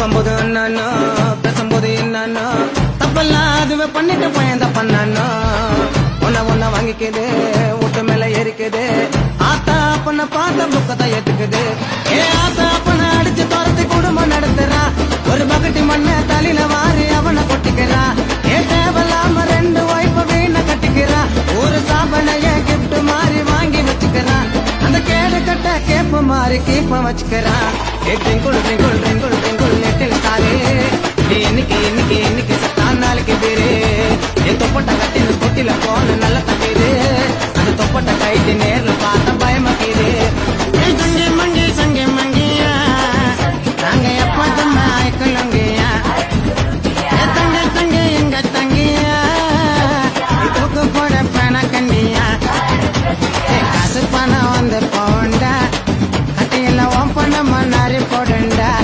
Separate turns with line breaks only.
பார்க்கும்போது என்னன்னா பேசும்போது என்னன்னா தப்பெல்லாம் அதுவே பண்ணிட்டு பயந்த பண்ணானோ ஒன்ன வாங்கிக்குது வீட்டு மேல ஏறிக்குது ஆத்தா அப்பன பார்த்த புக்கத்தை ஏத்துக்குது ஆத்தா அப்பன அடிச்சு துரத்தி குடும்பம் நடத்துறா ஒரு பக்கெட்டி மண்ண தலையில வாரி அவனை கொட்டிக்கிறா தேவையில்லாம 2 வைப்ப வீண கட்டிக்கிறா ஒரு சாபனைய கிஃப்ட் மாறி வாங்கி வச்சுக்கிறா அந்த கேடு கட்ட கேப்ப மாறி கீப்ப வச்சுக்கிறா ட்ரிங்குள் ட்ரிங்குள் ட்ரிங்குள் ட்ரிங்குள் நெட்டில் தாரே இன்னைக்கு இன்னைக்கு இன்னைக்கு சத்தா நாளைக்கு பேரு என் தொப்பட்ட கட்டின தொட்டில போன நல்ல தப்பீரு அந்த தொப்பட்ட கைட்டு நேர்ல பார்த்த பயமாக்கிது